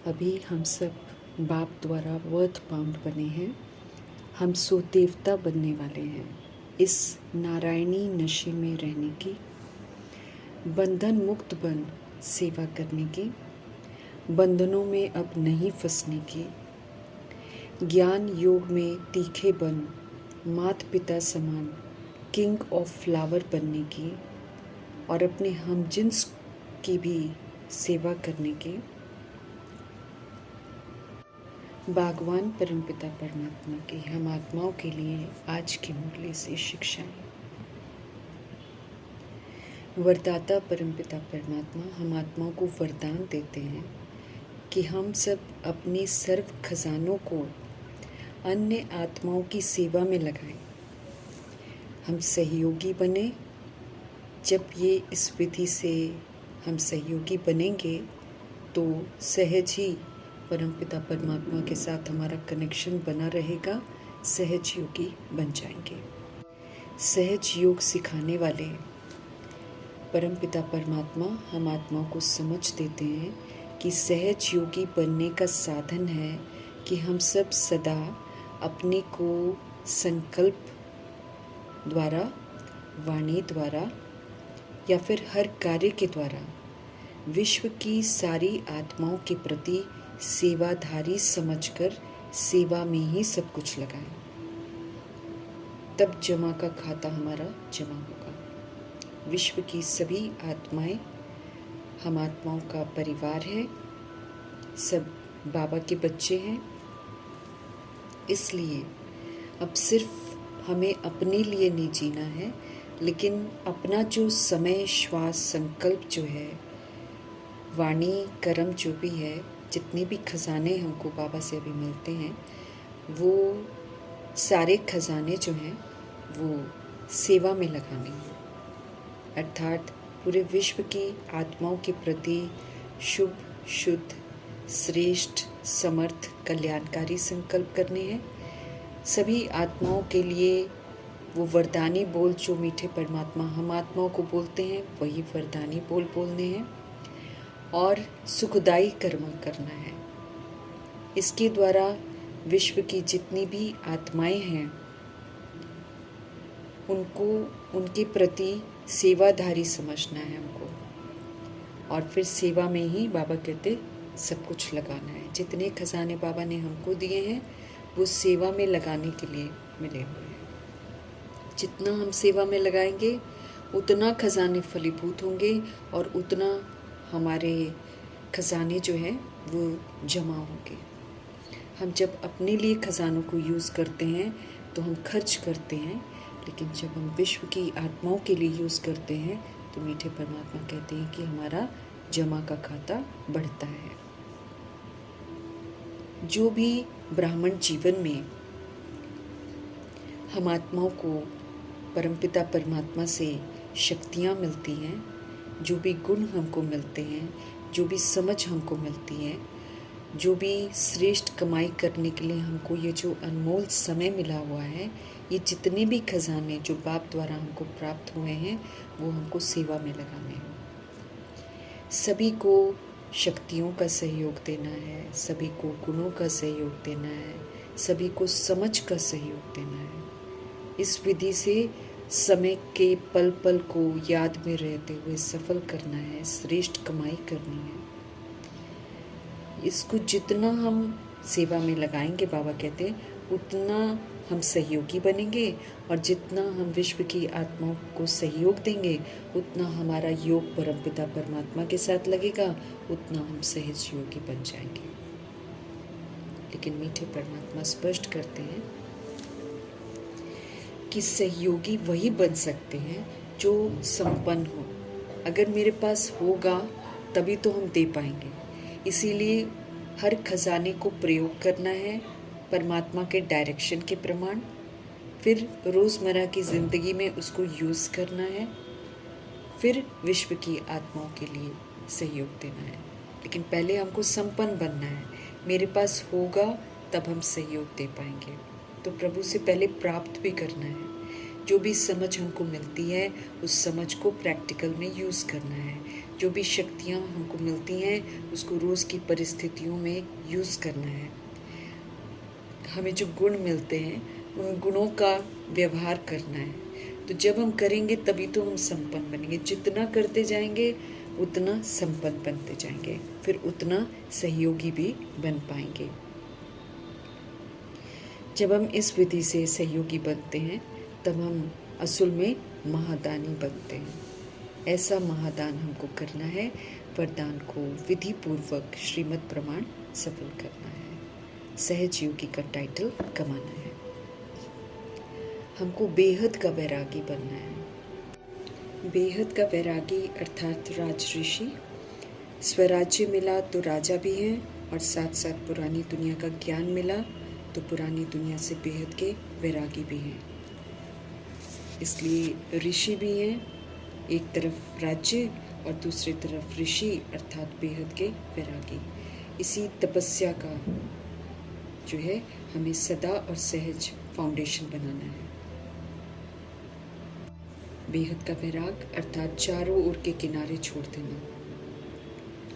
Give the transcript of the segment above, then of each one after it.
अभी हम सब बाप द्वारा वर्थ पाउंड बने हैं। हम सो देवता बनने वाले हैं इस नारायणी नशे में रहने की, बंधन मुक्त बन सेवा करने की, बंधनों में अब नहीं फंसने की, ज्ञान योग में तीखे बन मात पिता समान किंग ऑफ फ्लावर बनने की और अपने हमजिन्स की भी सेवा करने की। भगवान परमपिता परमात्मा की हम आत्माओं के लिए आज की मुरली से शिक्षाएं। वरदाता परमपिता परमात्मा हम आत्माओं को वरदान देते हैं कि हम सब अपने सर्व खजानों को अन्य आत्माओं की सेवा में लगाएं। हम सहयोगी बने। जब ये इस विधि से हम सहयोगी बनेंगे तो सहज ही परमपिता परमात्मा के साथ हमारा कनेक्शन बना रहेगा। सहज योगी बन जाएंगे। सहज योग सिखाने वाले परमपिता परमात्मा हम आत्माओं को समझ देते हैं कि सहज योगी बनने का साधन है कि हम सब सदा अपने को संकल्प द्वारा, वाणी द्वारा या फिर हर कार्य के द्वारा विश्व की सारी आत्माओं के प्रति सेवाधारी समझकर सेवा में ही सब कुछ लगाएं। तब जमा का खाता हमारा जमा होगा। विश्व की सभी आत्माएं हम आत्माओं का परिवार है, सब बाबा के बच्चे हैं। इसलिए अब सिर्फ हमें अपने लिए नहीं जीना है, लेकिन अपना जो समय, श्वास, संकल्प जो है, वाणी, कर्म जो भी है, जितने भी खजाने हमको बाबा से अभी मिलते हैं, वो सारे खजाने जो हैं वो सेवा में लगाने हैं। अर्थात पूरे विश्व की आत्माओं के प्रति शुभ, शुद्ध, श्रेष्ठ, समर्थ, कल्याणकारी संकल्प करने हैं। सभी आत्माओं के लिए वो वरदानी बोल जो मीठे परमात्मा हम आत्माओं को बोलते हैं, वही वरदानी बोल बोलने हैं और सुखदायी कर्म करना है। इसके द्वारा विश्व की जितनी भी आत्माएं हैं उनको उनके प्रति सेवाधारी समझना है हमको, और फिर सेवा में ही बाबा कहते सब कुछ लगाना है। जितने खजाने बाबा ने हमको दिए हैं वो सेवा में लगाने के लिए मिले हुए हैं। जितना हम सेवा में लगाएंगे उतना खजाने फलीभूत होंगे और उतना हमारे खजाने जो हैं वो जमा होंगे। हम जब अपने लिए खजानों को यूज़ करते हैं तो हम खर्च करते हैं, लेकिन जब हम विश्व की आत्माओं के लिए यूज़ करते हैं तो मीठे परमात्मा कहते हैं कि हमारा जमा का खाता बढ़ता है। जो भी ब्राह्मण जीवन में हम आत्माओं को परमपिता परमात्मा से शक्तियाँ मिलती हैं, जो भी गुण हमको मिलते हैं, जो भी समझ हमको मिलती है, जो भी श्रेष्ठ कमाई करने के लिए हमको ये जो अनमोल समय मिला हुआ है, ये जितने भी खजाने जो बाप द्वारा हमको प्राप्त हुए हैं वो हमको सेवा में लगाने हैं। सभी को शक्तियों का सहयोग देना है, सभी को गुणों का सहयोग देना है, सभी को समझ का सहयोग देना है। इस विधि से समय के पल पल को याद में रहते हुए सफल करना है, श्रेष्ठ कमाई करनी है। इसको जितना हम सेवा में लगाएंगे बाबा कहते हैं उतना हम सहयोगी बनेंगे, और जितना हम विश्व की आत्माओं को सहयोग देंगे उतना हमारा योग परमपिता परमात्मा के साथ लगेगा, उतना हम सहज योगी बन जाएंगे। लेकिन मीठे परमात्मा स्पष्ट करते हैं कि सहयोगी वही बन सकते हैं जो संपन्न हो। अगर मेरे पास होगा तभी तो हम दे पाएंगे। इसीलिए हर खजाने को प्रयोग करना है परमात्मा के डायरेक्शन के प्रमाण, फिर रोज़मर्रा की ज़िंदगी में उसको यूज़ करना है, फिर विश्व की आत्माओं के लिए सहयोग देना है। लेकिन पहले हमको संपन्न बनना है। मेरे पास होगा तब हम सहयोग दे पाएंगे। तो प्रभु से पहले प्राप्त भी करना है। जो भी समझ हमको मिलती है उस समझ को प्रैक्टिकल में यूज़ करना है। जो भी शक्तियाँ हमको मिलती हैं उसको रोज़ की परिस्थितियों में यूज़ करना है। हमें जो गुण मिलते हैं उन गुणों का व्यवहार करना है। तो जब हम करेंगे तभी तो हम संपन्न बनेंगे। जितना करते जाएंगे उतना संपन्न बनते जाएंगे, फिर उतना सहयोगी भी बन पाएंगे। जब हम इस विधि से सहयोगी बनते हैं तब हम असल में महादानी बनते हैं। ऐसा महादान हमको करना है, वरदान को विधि पूर्वक श्रीमद् प्रमाण सफल करना है, सहज योगी का टाइटल कमाना है। हमको बेहद का वैरागी बनना है। बेहद का वैरागी अर्थात राज ऋषि। स्वराज्य मिला तो राजा भी हैं और साथ साथ पुरानी दुनिया का ज्ञान मिला तो पुरानी दुनिया से बेहद के वैरागी भी हैं। इसलिए ऋषि भी हैं, एक तरफ राज्य और दूसरी तरफ ऋषि अर्थात बेहद के वैरागी। इसी तपस्या का जो है हमें सदा और सहज फाउंडेशन बनाना है। बेहद का वैराग अर्थात चारों ओर के किनारे छोड़ देना।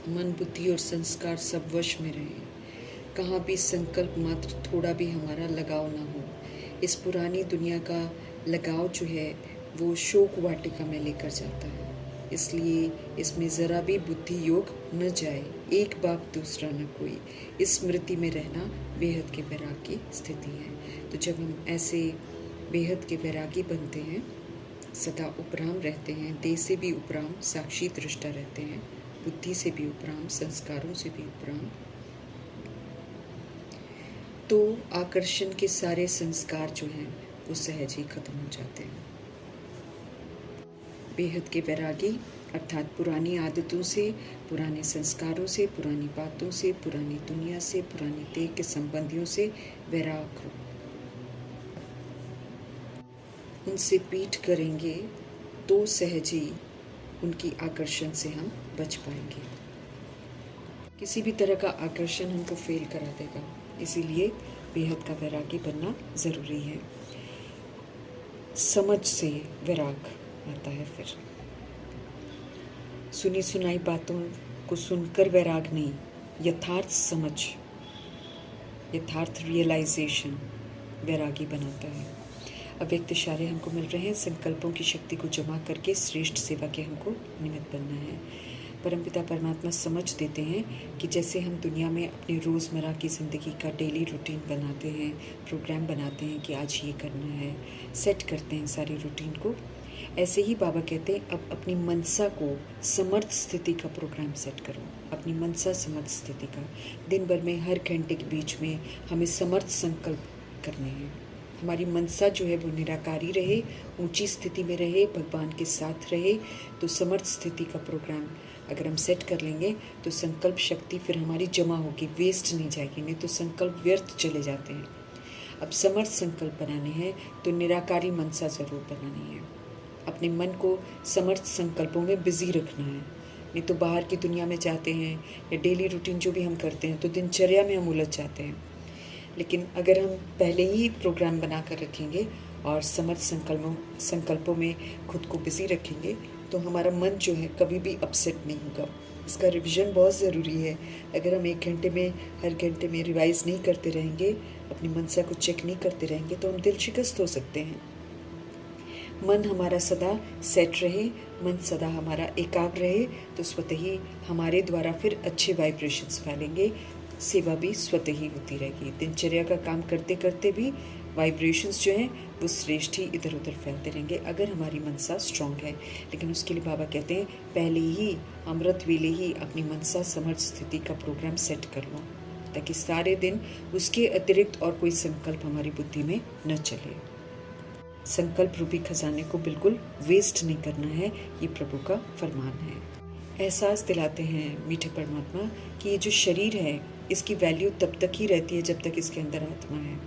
मन, बुद्धि और संस्कार सब वश में रहे। कहाँ भी संकल्प मात्र थोड़ा भी हमारा लगाव ना हो। इस पुरानी दुनिया का लगाव जो है वो शोक वाटिका में लेकर जाता है, इसलिए इसमें ज़रा भी बुद्धि योग न जाए। एक बाप दूसरा न कोई, इस स्मृति में रहना बेहद के वैराग की स्थिति है। तो जब हम ऐसे बेहद के वैरागी बनते हैं, सदा उपराम रहते हैं, देह से भी उपराम, साक्षी दृष्टा रहते हैं, बुद्धि से भी उपराम, संस्कारों से भी उपराम, तो आकर्षण के सारे संस्कार जो हैं वो सहज ही खत्म हो जाते हैं। बेहद के वैरागी अर्थात पुरानी आदतों से, पुराने संस्कारों से, पुरानी बातों से, पुरानी दुनिया से, पुरानी देह के संबंधियों से वैराग हो। उनसे पीठ करेंगे तो सहज ही उनकी आकर्षण से हम बच पाएंगे। किसी भी तरह का आकर्षण हमको फेल करा देगा, इसीलिए बेहद का वैरागी बनना ज़रूरी है। समझ से वैराग आता है। फिर सुनी सुनाई बातों को सुनकर वैराग नहीं, यथार्थ समझ, यथार्थ रियलाइजेशन वैरागी बनाता है। अव्यक्त इशारे हमको मिल रहे हैं, संकल्पों की शक्ति को जमा करके श्रेष्ठ सेवा के हमको निमित्त बनना है। परमपिता परमात्मा समझ देते हैं कि जैसे हम दुनिया में अपनी रोज़मर्रा की ज़िंदगी का डेली रूटीन बनाते हैं, प्रोग्राम बनाते हैं कि आज ये करना है, सेट करते हैं सारी रूटीन को, ऐसे ही बाबा कहते हैं अब अपनी मनसा को समर्थ स्थिति का प्रोग्राम सेट करो। अपनी मनसा समर्थ स्थिति का दिन भर में हर घंटे के बीच में हमें समर्थ संकल्प करने हैं। हमारी मनसा जो है वो निराकारी रहे, ऊंची स्थिति में रहे, भगवान के साथ रहे। तो समर्थ स्थिति का प्रोग्राम अगर हम सेट कर लेंगे तो संकल्प शक्ति फिर हमारी जमा होगी, वेस्ट नहीं जाएगी, नहीं तो संकल्प व्यर्थ चले जाते हैं। अब समर्थ संकल्प बनाने हैं तो निराकारी मनसा ज़रूर बनानी है। अपने मन को समर्थ संकल्पों में बिजी रखना है, नहीं तो बाहर की दुनिया में जाते हैं या डेली रूटीन जो भी हम करते हैं तो दिनचर्या में हम उलझ जाते हैं। लेकिन अगर हम पहले ही प्रोग्राम बना कर रखेंगे और समर्थ संकल्पों में खुद को बिजी रखेंगे तो हमारा मन जो है कभी भी अपसेट नहीं होगा। इसका रिवीजन बहुत ज़रूरी है। अगर हम हर घंटे में रिवाइज नहीं करते रहेंगे, अपनी मनसा को चेक नहीं करते रहेंगे तो हम दिल शिकस्त हो सकते हैं। मन हमारा सदा सेट रहे, मन सदा हमारा एकाग्र रहे तो स्वतः ही हमारे द्वारा फिर अच्छे वाइब्रेशंस फैलेंगे, सेवा भी स्वतः ही होती रहेगी। दिनचर्या का काम करते करते भी वाइब्रेशंस जो हैं वो श्रेष्ठ ही इधर उधर फैलते रहेंगे अगर हमारी मनसा स्ट्रांग है। लेकिन उसके लिए बाबा कहते हैं पहले ही अमृत वेले ही अपनी मनसा समर्थ स्थिति का प्रोग्राम सेट कर लो, ताकि सारे दिन उसके अतिरिक्त और कोई संकल्प हमारी बुद्धि में न चले। संकल्प रूपी खजाने को बिल्कुल वेस्ट नहीं करना है, ये प्रभु का फरमान है। एहसास दिलाते हैं मीठे परमात्मा कि ये जो शरीर है इसकी वैल्यू तब तक ही रहती है जब तक इसके अंदर आत्मा है।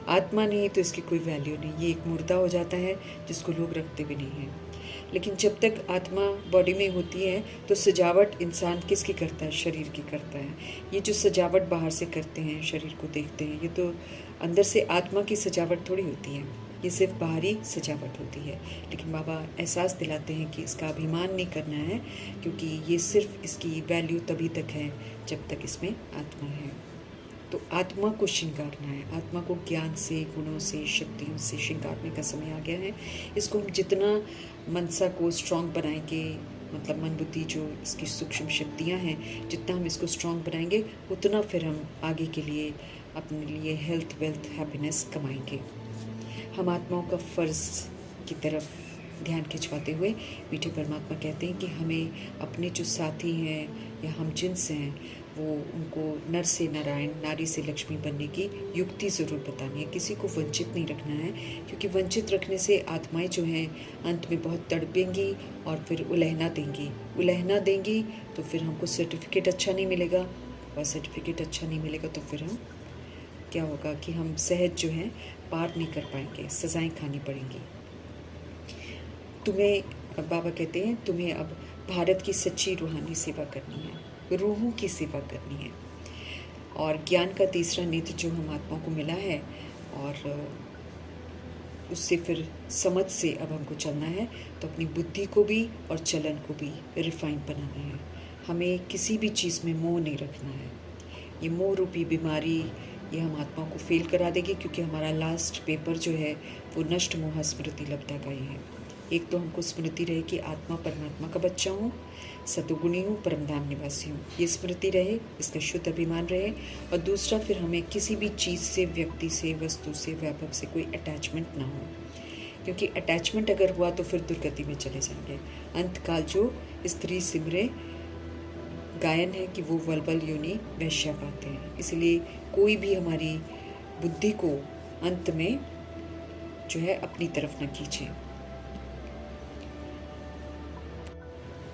आत्मा नहीं तो इसकी कोई वैल्यू नहीं, ये एक मुर्दा हो जाता है जिसको लोग रखते भी नहीं हैं। लेकिन जब तक आत्मा बॉडी में होती है तो सजावट इंसान किसकी करता है? शरीर की करता है। ये जो सजावट बाहर से करते हैं, शरीर को देखते हैं, ये तो अंदर से आत्मा की सजावट थोड़ी होती है। ये सिर्फ बाहरी सजावट होती है। लेकिन बाबा एहसास दिलाते हैं कि इसका अभिमान नहीं करना है, क्योंकि ये सिर्फ इसकी वैल्यू तभी तक है जब तक इसमें आत्मा है। तो आत्मा को श्रृंगारना है, आत्मा को ज्ञान से, गुणों से, शक्तियों से श्रृंगारने का समय आ गया है। इसको हम जितना मनसा को स्ट्रांग बनाएंगे, मतलब मन बुद्धि जो इसकी सूक्ष्म शक्तियाँ हैं, जितना हम इसको स्ट्रांग बनाएंगे उतना फिर हम आगे के लिए अपने लिए हेल्थ, वेल्थ, हैप्पीनेस कमाएंगे। हम आत्माओं का फ़र्ज़ की तरफ ध्यान खिंचवाते हुए मीठे परमात्मा कहते हैं कि हमें अपने जो साथी हैं या हम जिनसे हैं, वो उनको नर से नारायण, नारी से लक्ष्मी बनने की युक्ति ज़रूर बतानी है। किसी को वंचित नहीं रखना है, क्योंकि वंचित रखने से आत्माएं जो हैं अंत में बहुत तड़पेंगी और फिर उलहना देंगी। तो फिर हमको सर्टिफिकेट अच्छा नहीं मिलेगा, और सर्टिफिकेट अच्छा नहीं मिलेगा तो फिर हम क्या होगा कि हम सहज जो हैं पार नहीं कर पाएंगे, सज़ाएं खानी पड़ेंगी। बाबा कहते हैं तुम्हें अब भारत की सच्ची रूहानी सेवा करनी है, रूहों की सेवा करनी है। और ज्ञान का तीसरा नेत्र जो हम आत्माओं को मिला है, और उससे फिर समझ से अब हमको चलना है, तो अपनी बुद्धि को भी और चलन को भी रिफाइन बनाना है। हमें किसी भी चीज़ में मोह नहीं रखना है। ये मोह रूपी बीमारी ये हम आत्माओं को फेल करा देगी, क्योंकि हमारा लास्ट पेपर जो है वो नष्ट मोह स्मृति लब्धा का ही है। एक तो हमको स्मृति रहे कि आत्मा परमात्मा का बच्चा हूँ, सतुगुणी हूँ, परमधाम निवासी हूँ, ये स्मृति रहे, इसका शुद्ध अभिमान रहे। और दूसरा फिर हमें किसी भी चीज़ से, व्यक्ति से, वस्तु से, वैभव से कोई अटैचमेंट ना हो, क्योंकि अटैचमेंट अगर हुआ तो फिर दुर्गति में चले जाएंगे। अंतकाल जो स्त्री सिमरे गायन है कि वो वल्बल योनि वैश्या पाते हैं। इसलिए कोई भी हमारी बुद्धि को अंत में जो है अपनी तरफ न खींचे।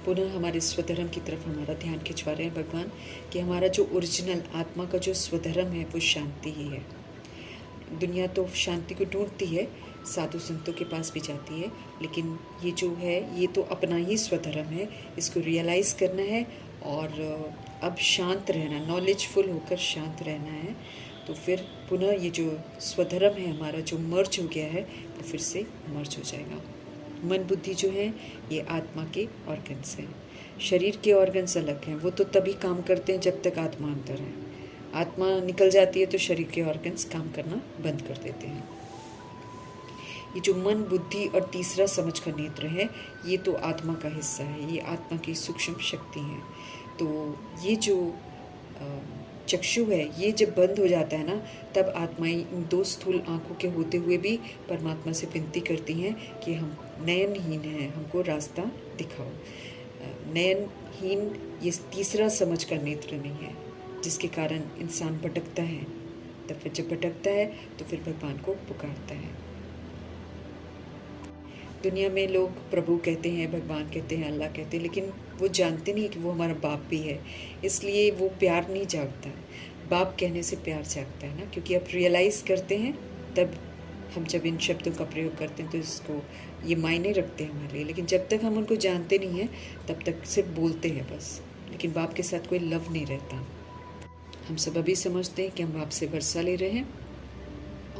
पुनः हमारे स्वधर्म की तरफ हमारा ध्यान खिंचवा रहे हैं भगवान, कि हमारा जो ओरिजिनल आत्मा का जो स्वधर्म है वो शांति ही है। दुनिया तो शांति को ढूंढती है, साधु संतों के पास भी जाती है, लेकिन ये जो है ये तो अपना ही स्वधर्म है, इसको रियलाइज़ करना है और अब शांत रहना, नॉलेजफुल होकर शांत रहना है। तो फिर पुनः ये जो स्वधर्म है हमारा जो मर्ज हो गया है वो फिर से मर्ज हो जाएगा। मन बुद्धि जो है ये आत्मा के ऑर्गन्स हैं, शरीर के ऑर्गन्स अलग हैं, वो तो तभी काम करते हैं जब तक आत्मा अंदर है। आत्मा निकल जाती है तो शरीर के ऑर्गन्स काम करना बंद कर देते हैं। ये जो मन, बुद्धि और तीसरा समझ का नेत्र है, ये तो आत्मा का हिस्सा है, ये आत्मा की सूक्ष्म शक्ति है। तो ये जो चक्षु है ये जब बंद हो जाता है ना, तब आत्माएं इन दो स्थूल आँखों के होते हुए भी परमात्मा से विनती करती हैं कि हम नयनहीन हैं, हमको रास्ता दिखाओ। नयनहीन ये तीसरा समझ का नेत्र नहीं है, जिसके कारण इंसान भटकता है। तब फिर जब भटकता है तो फिर भगवान को पुकारता है। दुनिया में लोग प्रभु कहते हैं, भगवान कहते हैं, अल्लाह कहते हैं, लेकिन वो जानते नहीं कि वो हमारा बाप भी है, इसलिए वो प्यार नहीं जागता। बाप कहने से प्यार जागता है ना, क्योंकि आप रियलाइज़ करते हैं तब हम जब इन शब्दों का प्रयोग करते हैं तो इसको ये मायने रखते हैं हमारे लिए। लेकिन जब तक हम उनको जानते नहीं हैं तब तक सिर्फ बोलते हैं बस, लेकिन बाप के साथ कोई लव नहीं रहता। हम सब अभी समझते हैं कि हम बाप से वर्षा ले रहे हैं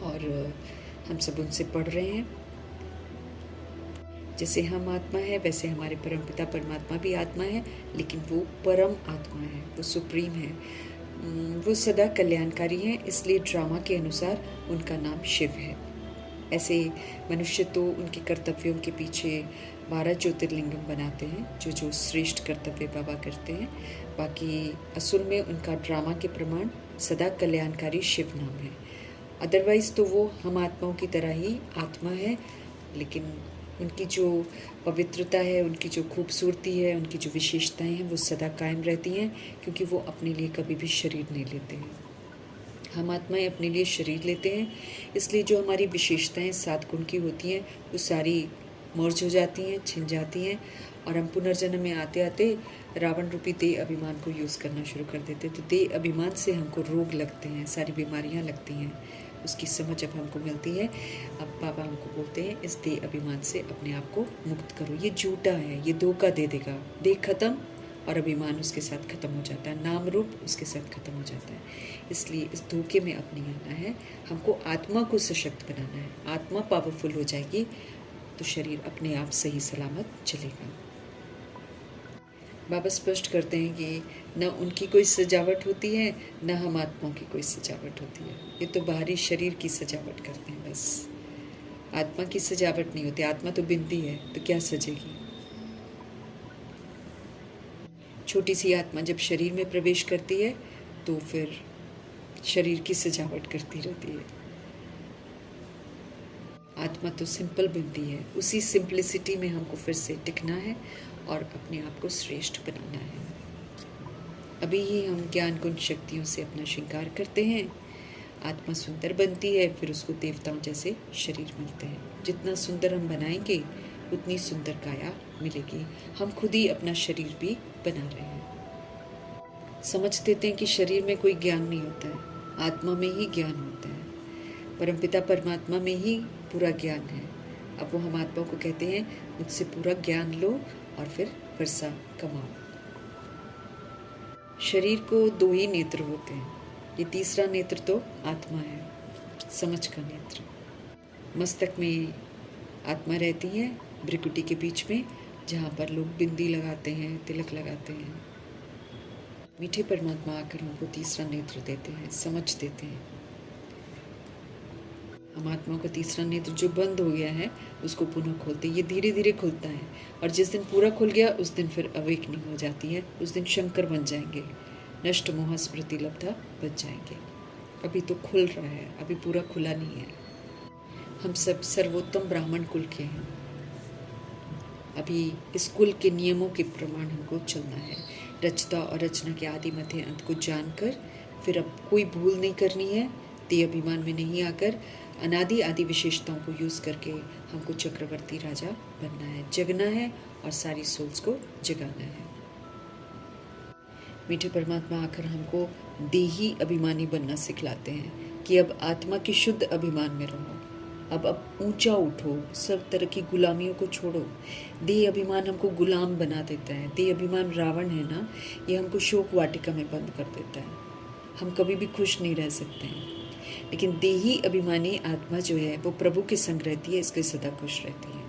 और हम सब उनसे पढ़ रहे हैं। जैसे हम आत्मा है वैसे हमारे परमपिता परमात्मा भी आत्मा है, लेकिन वो परम आत्मा है, वो सुप्रीम है, वो सदा कल्याणकारी है, इसलिए ड्रामा के अनुसार उनका नाम शिव है। ऐसे मनुष्य तो उनके कर्तव्यों के पीछे 12 ज्योतिर्लिंगम बनाते हैं, जो श्रेष्ठ कर्तव्य बाबा करते हैं। बाकी असल में उनका ड्रामा के प्रमाण सदा कल्याणकारी शिव नाम है। अदरवाइज़ तो वो हम आत्माओं की तरह ही आत्मा है, लेकिन उनकी जो पवित्रता है, उनकी जो खूबसूरती है, उनकी जो विशेषताएं हैं वो सदा कायम रहती हैं, क्योंकि वो अपने लिए कभी भी शरीर नहीं लेते हैं। हम आत्माएं अपने लिए शरीर लेते हैं, इसलिए जो हमारी विशेषताएं 7 गुण की होती हैं वो सारी मर्ज हो जाती हैं, छिन जाती हैं, और हम पुनर्जन्म में आते आते रावण रूपी देह अभिमान को यूज़ करना शुरू कर देते हैं। तो देह अभिमान से हमको रोग लगते हैं, सारी बीमारियाँ लगती हैं। उसकी समझ अब हमको मिलती है। अब बाबा हमको बोलते हैं इस देह अभिमान से अपने आप को मुक्त करो, ये झूठा है, ये धोखा दे देगा, देह खत्म और अभिमान उसके साथ खत्म हो जाता है, नाम रूप उसके साथ खत्म हो जाता है। इसलिए इस धोखे में अब नहीं आना है, हमको आत्मा को सशक्त बनाना है। आत्मा पावरफुल हो जाएगी तो शरीर अपने आप सही सलामत चलेगा। बाबा स्पष्ट करते हैं कि न उनकी कोई सजावट होती है, न हम आत्माओं की कोई सजावट होती है। ये तो बाहरी शरीर की सजावट करते हैं बस, आत्मा की सजावट नहीं होती। आत्मा तो बिंदी है, तो क्या सजेगी। छोटी सी आत्मा जब शरीर में प्रवेश करती है तो फिर शरीर की सजावट करती रहती है। आत्मा तो सिंपल बिंदी है, उसी सिंपलिसिटी में हमको फिर से टिकना है और अपने आप को श्रेष्ठ बनाना है। अभी ही हम ज्ञान गुण शक्तियों से अपना श्रृंगार करते हैं, आत्मा सुंदर बनती है, फिर उसको देवताओं जैसे शरीर मिलते हैं। जितना सुंदर हम बनाएंगे उतनी सुंदर काया मिलेगी। हम खुद ही अपना शरीर भी बना रहे हैं। समझ देते हैं कि शरीर में कोई ज्ञान नहीं होता है, आत्मा में ही ज्ञान होता है। परमपिता परमात्मा में ही पूरा ज्ञान है। अब वो हम आत्मा को कहते हैं मुझसे पूरा ज्ञान लो और फिर वर्षा कमाओ। शरीर को 2 ही नेत्र होते हैं, ये तीसरा नेत्र तो आत्मा है, समझ का नेत्र। मस्तक में आत्मा रहती है, भ्रिकुटी के बीच में, जहाँ पर लोग बिंदी लगाते हैं, तिलक लगाते हैं। मीठे परमात्मा आकर हमको तीसरा नेत्र देते हैं, समझ देते हैं। हम आत्मा का तीसरा नेत्र जो बंद हो गया है उसको पुनः खोलते हैं। ये धीरे धीरे खुलता है और जिस दिन पूरा खुल गया उस दिन फिर अवेकनिंग हो जाती है। उस दिन शंकर बन जाएंगे, नष्ट मोह स्मृति लब्धा बन जाएंगे। अभी तो खुल रहा है, अभी पूरा खुला नहीं है। हम सब सर्वोत्तम ब्राह्मण कुल के हैं। अभी इस कुल के नियमों के प्रमाण हमको चलना है। रचता और रचना के आदि मध्य अंत को जानकर फिर अब कोई भूल नहीं करनी है। देह अभिमान में नहीं आकर अनादि आदि विशेषताओं को यूज़ करके हमको चक्रवर्ती राजा बनना है, जगना है और सारी सोल्स को जगाना है। मीठे परमात्मा आकर हमको देही अभिमानी बनना सिखलाते हैं कि अब आत्मा के शुद्ध अभिमान में रहो। अब ऊंचा उठो, सब तरह की गुलामियों को छोड़ो। देह अभिमान हमको गुलाम बना देता है। देह अभिमान रावण है ना, ये हमको शोक वाटिका में बंद कर देता है। हम कभी भी खुश नहीं रह सकते हैं। लेकिन देही अभिमानी आत्मा जो है वो प्रभु के संग रहती है, इसलिए सदा खुश रहती है।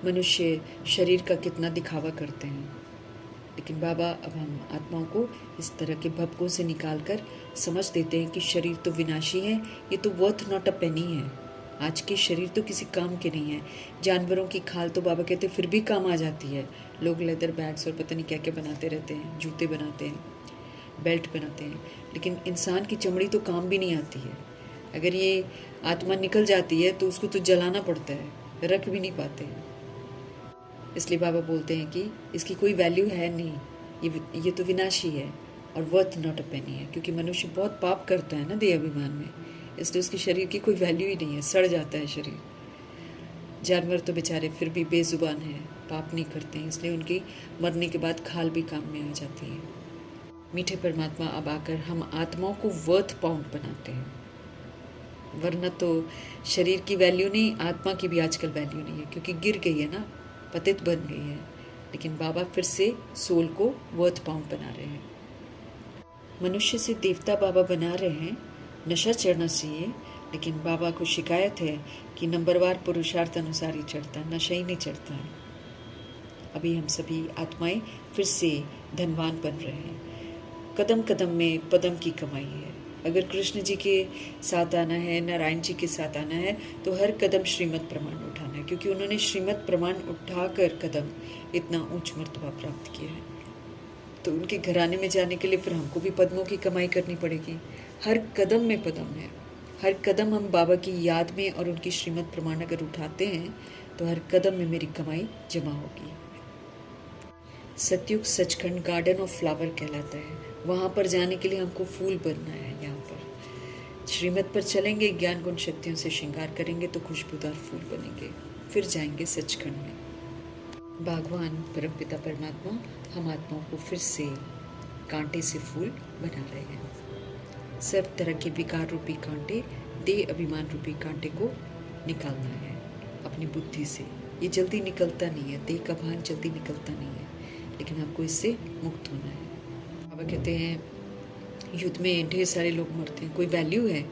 मनुष्य शरीर का कितना दिखावा करते हैं, लेकिन बाबा अब हम आत्माओं को इस तरह के भपकों से निकाल कर समझ देते हैं कि शरीर तो विनाशी है, ये तो वर्थ नॉट अ पेनी है। आज के शरीर तो किसी काम के नहीं है। जानवरों की खाल तो बाबा कहते फिर भी काम आ जाती है। लोग लेदर बैग्स और पता नहीं क्या क्या बनाते रहते हैं, जूते बनाते हैं, बेल्ट बनाते हैं, लेकिन इंसान की चमड़ी तो काम भी नहीं आती है। अगर ये आत्मा निकल जाती है तो उसको तो जलाना पड़ता है, रख भी नहीं पाते हैं। इसलिए बाबा बोलते हैं कि इसकी कोई वैल्यू है नहीं, ये तो विनाशी है और वर्थ नॉट अ पेनी है। क्योंकि मनुष्य बहुत पाप करता है ना देह अभिमान में, इसलिए उसके शरीर की कोई वैल्यू ही नहीं है, सड़ जाता है शरीर। जानवर तो बेचारे फिर भी बेजुबान हैं, पाप नहीं करते हैं, इसलिए उनकी मरने के बाद खाल भी काम में आ जाती है। मीठे परमात्मा अब आकर हम आत्माओं को वर्थ पाउंड बनाते हैं, वरना तो शरीर की वैल्यू नहीं, आत्मा की भी आजकल वैल्यू नहीं है, क्योंकि गिर गई है ना, पतित बन गई है। लेकिन बाबा फिर से सोल को वर्थ पाउंड बना रहे हैं। मनुष्य से देवता बाबा बना रहे हैं। नशा चढ़ना चाहिए, लेकिन बाबा को शिकायत है कि नंबरवार पुरुषार्थ अनुसार ही चढ़ता है, नशा ही नहीं चढ़ता है। अभी हम सभी आत्माएं फिर से धनवान बन रहे हैं। कदम कदम में पदम की कमाई है। अगर कृष्ण जी के साथ आना है, नारायण जी के साथ आना है, तो हर कदम श्रीमत प्रमाण उठाना है, क्योंकि उन्होंने श्रीमत प्रमाण उठाकर कदम इतना ऊंच मर्तबा प्राप्त किया है। तो उनके घराने में जाने के लिए फिर हमको भी पद्मों की कमाई करनी पड़ेगी। हर कदम में पदम है। हर कदम हम बाबा की याद में और उनकी श्रीमत प्रमाण अगर उठाते हैं तो हर कदम में मेरी कमाई जमा होगी। सतयुग सचखंड गार्डन ऑफ फ्लावर कहलाता है। वहाँ पर जाने के लिए हमको फूल बनना है। यहाँ पर श्रीमत पर चलेंगे, ज्ञान गुण शक्तियों से श्रृंगार करेंगे तो खुशबूदार फूल बनेंगे, फिर जाएंगे सचखंड में। भगवान परमपिता परमात्मा हम आत्माओं को फिर से कांटे से फूल बना रहे हैं। सब तरह के विकार रूपी कांटे, देह अभिमान रूपी कांटे को निकालना है अपनी बुद्धि से। ये जल्दी निकलता नहीं है, देह का भान जल्दी निकलता नहीं है। लेकिन हमको इससे मुक्त होना है। बाबा कहते हैं युद्ध में ढेर सारे लोग मरते हैं, कोई वैल्यू है?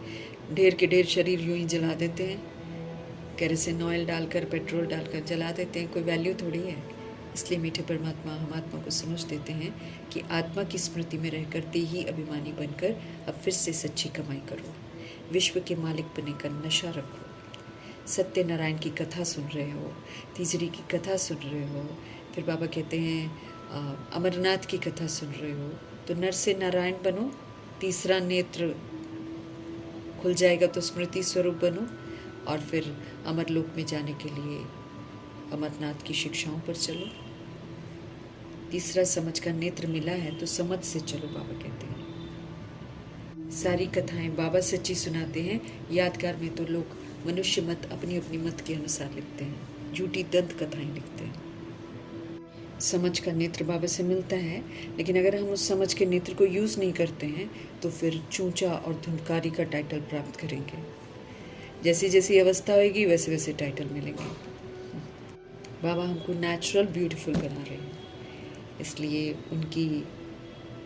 ढेर के ढेर शरीर यूं ही जला देते हैं, केरोसिन ऑयल डालकर, पेट्रोल डालकर जला देते हैं, कोई वैल्यू थोड़ी है। इसलिए मीठे परमात्मा हम आत्मा को समझ देते हैं कि आत्मा की स्मृति में रहकर ही अभिमानी बनकर अब फिर से सच्ची कमाई करो, विश्व के मालिक बनने का नशा रखो। सत्यनारायण की कथा सुन रहे हो, तीसरी की कथा सुन रहे हो, फिर बाबा कहते हैं अमरनाथ की कथा सुन रहे हो, तो नर से नारायण बनो, तीसरा नेत्र खुल जाएगा तो स्मृति स्वरूप बनो, और फिर अमरलोक में जाने के लिए अमरनाथ की शिक्षाओं पर चलो। तीसरा समझ का नेत्र मिला है तो समझ से चलो, बाबा कहते हैं। सारी कथाएं बाबा सच्ची सुनाते हैं। यादगार में तो लोग मनुष्य मत अपनी अपनी मत के अनुसार लिखते हैं, झूठी दंत कथाएं लिखते हैं। समझ का नेत्र बाबा से मिलता है, लेकिन अगर हम उस समझ के नेत्र को यूज़ नहीं करते हैं तो फिर चूंचा और धुंधकारी का टाइटल प्राप्त करेंगे। जैसी जैसी अवस्था होगी वैसे वैसे टाइटल मिलेंगे। बाबा हमको नेचुरल ब्यूटीफुल बना रहे हैं, इसलिए उनकी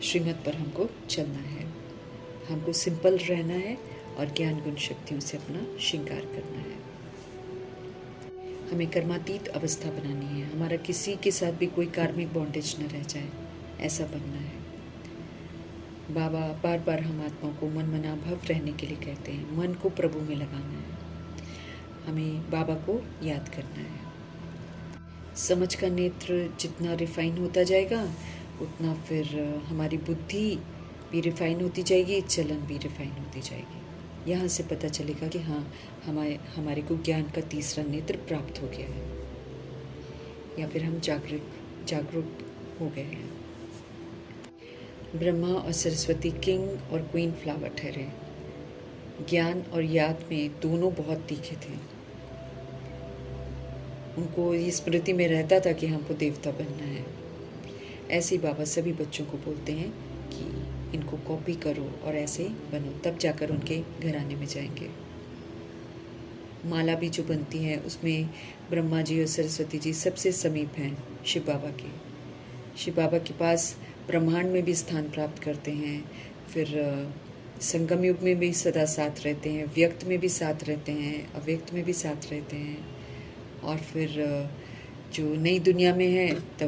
श्रीमत पर हमको चलना है। हमको सिंपल रहना है और ज्ञान गुण शक्तियों से अपना श्रृंगार करना है। हमें कर्मातीत अवस्था बनानी है, हमारा किसी के साथ भी कोई कार्मिक बॉन्डेज न रह जाए, ऐसा बनना है। बाबा बार बार हम आत्मा को मन मना भव रहने के लिए कहते हैं, मन को प्रभु में लगाना है, हमें बाबा को याद करना है। समझ का नेत्र जितना रिफाइन होता जाएगा उतना फिर हमारी बुद्धि भी रिफाइन होती जाएगी, चलन भी रिफाइन होती जाएगी। यहाँ से पता चलेगा कि हाँ हमारे को ज्ञान का तीसरा नेत्र प्राप्त हो गया है, या फिर हम जागरूक हो गए हैं। ब्रह्मा और सरस्वती किंग और क्वीन फ्लावर ठहरे। ज्ञान और याद में दोनों बहुत तीखे थे। उनको ये स्मृति में रहता था कि हमको देवता बनना है। ऐसे ही बाबा सभी बच्चों को बोलते हैं कि इनको कॉपी करो और ऐसे बनो, तब जाकर उनके घराने में जाएंगे। माला भी जो बनती है उसमें ब्रह्मा जी और सरस्वती जी सबसे समीप हैं शिव बाबा के। शिव बाबा के पास ब्रह्मांड में भी स्थान प्राप्त करते हैं, फिर संगम युग में भी सदा साथ रहते हैं, व्यक्त में भी साथ रहते हैं, अव्यक्त में भी साथ रहते हैं, और फिर जो नई दुनिया में है तो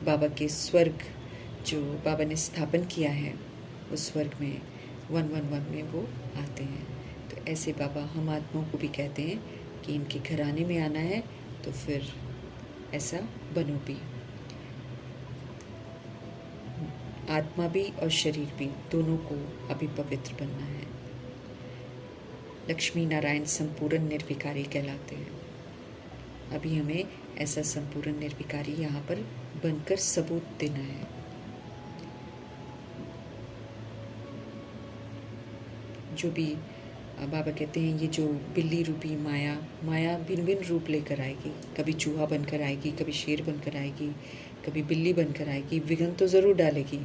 बाबा के स्वर्ग जो बाबा ने स्थापन किया है उस स्वर्ग में 111 में वो आते हैं। तो ऐसे बाबा हम आत्माओं को भी कहते हैं कि इनके घराने में आना है तो फिर ऐसा बनो भी। आत्मा भी और शरीर भी दोनों को अभी पवित्र बनना है। लक्ष्मी नारायण संपूर्ण निर्विकारी कहलाते हैं। अभी हमें ऐसा संपूर्ण निर्विकारी यहाँ पर बनकर सबूत देना है। जो भी बाबा कहते हैं ये जो बिल्ली रूपी माया भिन्न भिन्न रूप लेकर आएगी, कभी चूहा बनकर आएगी, कभी शेर बनकर आएगी, कभी बिल्ली बनकर आएगी, विघ्न तो ज़रूर डालेगी,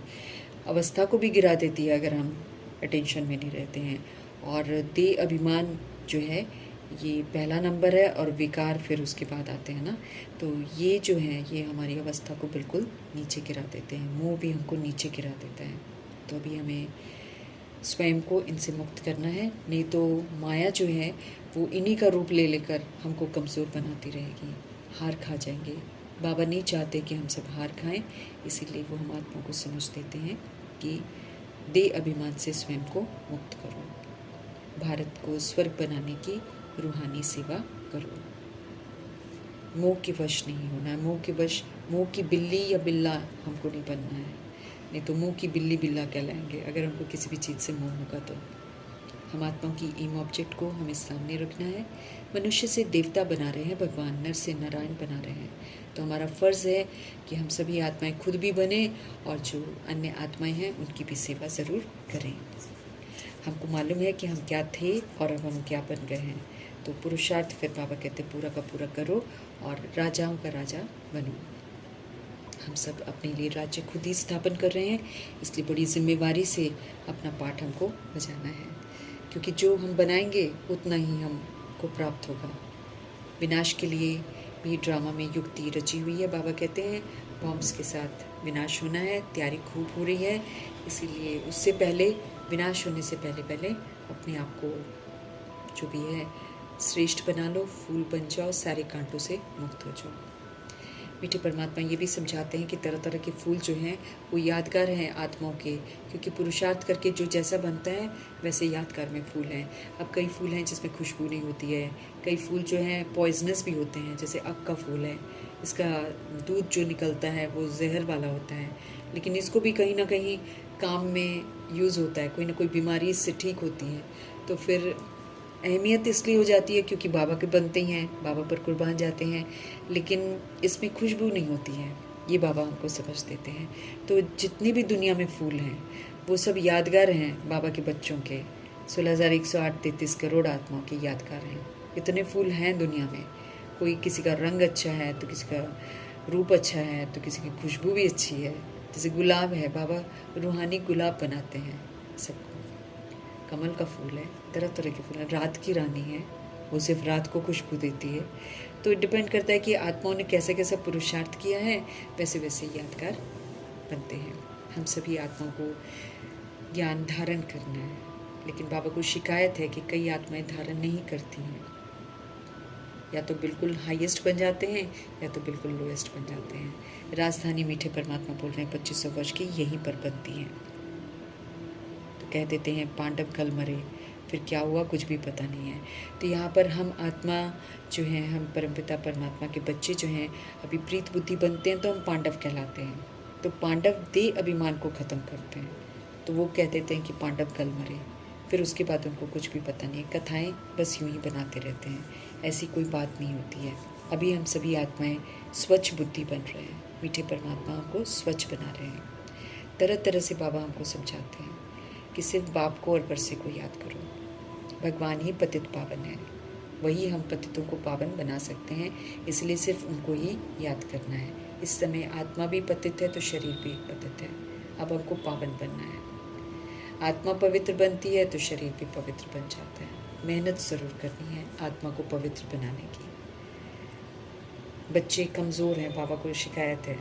अवस्था को भी गिरा देती है अगर हम अटेंशन में नहीं रहते हैं। और दे अभिमान जो है ये पहला नंबर है और विकार फिर उसके बाद आते हैं ना, तो ये जो है ये हमारी अवस्था को बिल्कुल नीचे गिरा देते हैं, मोह भी हमको नीचे गिरा देता है। तो अभी हमें स्वयं को इनसे मुक्त करना है, नहीं तो माया जो है वो इन्हीं का रूप ले लेकर हमको कमज़ोर बनाती रहेगी, हार खा जाएंगे। बाबा नहीं चाहते कि हम सब हार खाएं, इसीलिए वो हम आत्मा को समझ देते हैं कि दे अभिमान से स्वयं को मुक्त करो, भारत को स्वर्ग बनाने की रूहानी सेवा करो। मोह के वश नहीं होना है, मोह की बिल्ली या बिल्ला हमको नहीं बनना है, नहीं तो मुंह की बिल्ली बिल्ला कहलाएंगे अगर हमको किसी भी चीज़ से मोह होगा। तो हम आत्माओं की एम ऑब्जेक्ट को हमें सामने रखना है। मनुष्य से देवता बना रहे हैं भगवान, नर से नारायण बना रहे हैं, तो हमारा फ़र्ज़ है कि हम सभी आत्माएं खुद भी बने और जो अन्य आत्माएं हैं उनकी भी सेवा ज़रूर करें। हमको मालूम है कि हम क्या थे और अब हम क्या बन गए हैं, तो पुरुषार्थ फिर बाबा कहते पूरा का पूरा करो और राजाओं का राजा बनो। हम सब अपने लिए राज्य खुद ही स्थापन कर रहे हैं, इसलिए बड़ी जिम्मेवारी से अपना पाठ हमको बजाना है, क्योंकि जो हम बनाएंगे उतना ही हमको प्राप्त होगा। विनाश के लिए भी ड्रामा में युक्ति रची हुई है। बाबा कहते हैं बॉम्ब्स के साथ विनाश होना है, तैयारी खूब हो रही है। इसीलिए उससे पहले, विनाश होने से पहले पहले अपने आप को जो भी है श्रेष्ठ बना लो, फूल बन जाओ, सारे कांटों से मुक्त हो जाओ। मीठे परमात्मा ये भी समझाते हैं कि तरह तरह के फूल जो हैं वो यादगार हैं आत्माओं के, क्योंकि पुरुषार्थ करके जो जैसा बनता है वैसे यादगार में फूल हैं। अब कई फूल हैं जिसमें खुशबू नहीं होती है, कई फूल जो हैं पॉइजनस भी होते हैं, जैसे अक का फूल है, इसका दूध जो निकलता है वो जहर वाला होता है, लेकिन इसको भी कहीं ना कहीं काम में यूज़ होता है, कोई ना कोई बीमारी इससे ठीक होती है। तो फिर अहमियत इसलिए हो जाती है क्योंकि बाबा के बनते ही हैं, बाबा पर कुर्बान जाते हैं, लेकिन इसमें खुशबू नहीं होती है, ये बाबा हमको समझ देते हैं। तो जितनी भी दुनिया में फूल हैं वो सब यादगार हैं बाबा के बच्चों के। 16,108 करोड़ आत्माओं के यादगार हैं। इतने फूल हैं दुनिया में, कोई किसी का रंग अच्छा है तो किसी का रूप अच्छा है तो किसी की खुशबू भी अच्छी है। जैसे गुलाब है, बाबा रूहानी गुलाब बनाते हैं सबको। कमल का फूल है, तरह तरह के फूल हैं। रात की रानी है, वो सिर्फ रात को खुशबू देती है। तो डिपेंड करता है कि आत्माओं ने कैसे कैसा पुरुषार्थ किया है, वैसे वैसे यादगार बनते हैं। हम सभी आत्माओं को ज्ञान धारण करना है, लेकिन बाबा को शिकायत है कि कई आत्माएं धारण नहीं करती हैं, या तो बिल्कुल हाईएस्ट बन जाते हैं या तो बिल्कुल लोएस्ट बन जाते हैं। राजधानी मीठे परमात्मा बोल रहे हैं 2500 वर्ष की यहीं पर बनती हैं। तो कह देते हैं पांडव कल मरे, फिर क्या हुआ कुछ भी पता नहीं है। तो यहाँ पर हम आत्मा जो हैं, हम परमपिता परमात्मा के बच्चे जो हैं, अभी प्रीत बुद्धि बनते हैं तो हम पांडव कहलाते हैं। तो पांडव देह अभिमान को ख़त्म करते हैं, तो वो कह देते हैं कि पांडव कल मरे, फिर उसके बाद उनको कुछ भी पता नहीं है। कथाएँ बस यूँ ही बनाते रहते हैं, ऐसी कोई बात नहीं होती है। अभी हम सभी आत्माएँ स्वच्छ बुद्धि बन रहे हैं, मीठे परमात्मा को स्वच्छ बना रहे हैं। तरह तरह से बाबा हमको समझाते हैं कि सिर्फ बाप को और बरसे को याद करो। भगवान ही पतित पावन है, वही हम पतितों को पावन बना सकते हैं, इसलिए सिर्फ उनको ही याद करना है। इस समय आत्मा भी पतित है तो शरीर भी पतित है, अब हमको पावन बनना है। आत्मा पवित्र बनती है तो शरीर भी पवित्र बन जाता है। मेहनत ज़रूर करनी है आत्मा को पवित्र बनाने की। बच्चे कमज़ोर हैं, बाबा को शिकायत है,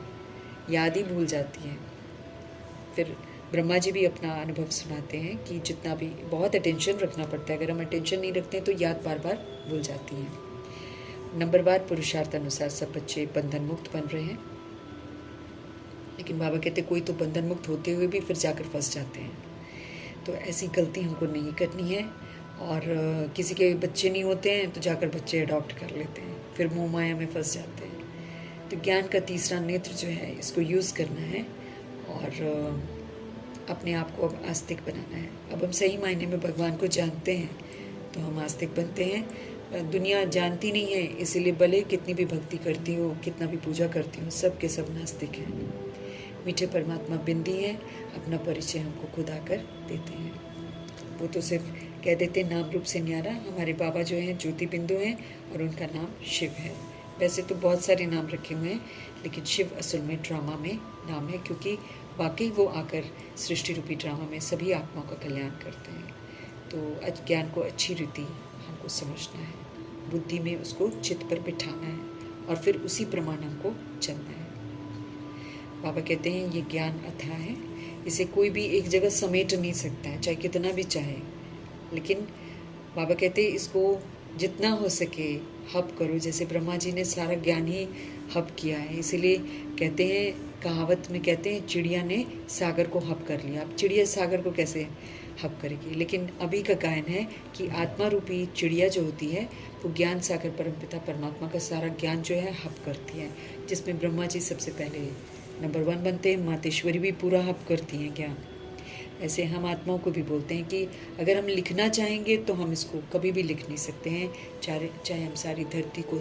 याद ही भूल जाती हैं। फिर ब्रह्मा जी भी अपना अनुभव सुनाते हैं कि जितना भी बहुत अटेंशन रखना पड़ता है, अगर हम अटेंशन नहीं रखते हैं तो याद बार बार भूल जाती हैं। नंबरवार पुरुषार्थ अनुसार सब बच्चे बंधन मुक्त बन रहे हैं, लेकिन बाबा कहते कोई तो बंधन मुक्त होते हुए भी फिर जाकर फंस जाते हैं। तो ऐसी गलती हमको नहीं करनी है। और किसी के बच्चे नहीं होते हैं तो जाकर बच्चे अडॉप्ट कर लेते हैं, फिर मोह माया में फंस जाते हैं। तो ज्ञान का तीसरा नेत्र जो है इसको यूज़ करना है और अपने आप को अब आस्तिक बनाना है। अब हम सही मायने में भगवान को जानते हैं तो हम आस्तिक बनते हैं। दुनिया जानती नहीं है, इसीलिए भले कितनी भी भक्ति करती हो, कितना भी पूजा करती हो, सब के सब नास्तिक हैं। मीठे परमात्मा बिंदी हैं, अपना परिचय हमको खुद आकर देते हैं। वो तो सिर्फ कह देते हैं नाम रूप से न्यारा। हमारे बाबा जो हैं ज्योति बिंदु हैं और उनका नाम शिव है। वैसे तो बहुत सारे नाम रखे हुए हैं, लेकिन शिव असल में ड्रामा में नाम है, क्योंकि वाकई वो आकर सृष्टि रूपी ड्रामा में सभी आत्माओं का कल्याण करते हैं। तो अज्ञान को अच्छी रीति हमको समझना है, बुद्धि में उसको चित्त पर बिठाना है और फिर उसी प्रमाण हमको चलना है। बाबा कहते हैं ये ज्ञान अथाह है, इसे कोई भी एक जगह समेट नहीं सकता है, चाहे कितना भी चाहे। लेकिन बाबा कहते हैं इसको जितना हो सके हब करो। जैसे ब्रह्मा जी ने सारा ज्ञान ही हब किया है, इसीलिए कहते हैं, कहावत में कहते हैं चिड़िया ने सागर को हब कर लिया। अब चिड़िया सागर को कैसे हब करेगी? लेकिन अभी का गायन है कि आत्मा रूपी चिड़िया जो होती है वो ज्ञान सागर परमपिता परमात्मा का सारा ज्ञान जो है हब करती है, जिसमें ब्रह्मा जी सबसे पहले नंबर 1 बनते हैं। मातेश्वरी भी पूरा हब करती हैं ज्ञान। ऐसे हम आत्माओं को भी बोलते हैं कि अगर हम लिखना चाहेंगे तो हम इसको कभी भी लिख नहीं सकते हैं, चाहे हम सारी धरती को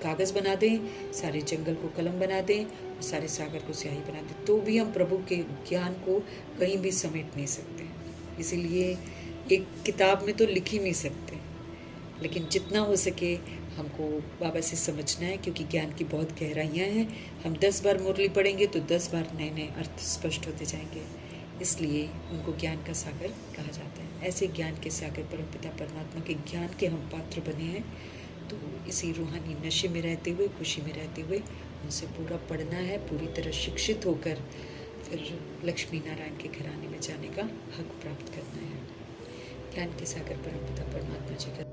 कागज़ बना दें, सारे जंगल को कलम बना दें और सारे सागर को स्याही बना दें, तो भी हम प्रभु के ज्ञान को कहीं भी समेट नहीं सकते। इसीलिए एक किताब में तो लिख ही नहीं सकते, लेकिन जितना हो सके हमको बाबा से समझना है, क्योंकि ज्ञान की बहुत गहराइयाँ हैं। हम 10 बार मुरली पढ़ेंगे तो 10 बार नए नए अर्थ स्पष्ट होते जाएंगे, इसलिए उनको ज्ञान का सागर कहा जाता है। ऐसे ज्ञान के सागर परमपिता परमात्मा के ज्ञान के हम पात्र बने हैं। तो इसी रूहानी नशे में रहते हुए, खुशी में रहते हुए उनसे पूरा पढ़ना है, पूरी तरह शिक्षित होकर फिर लक्ष्मी नारायण के घराने में जाने का हक प्राप्त करना है। ज्ञान के सागर परमपिता परमात्मा जी का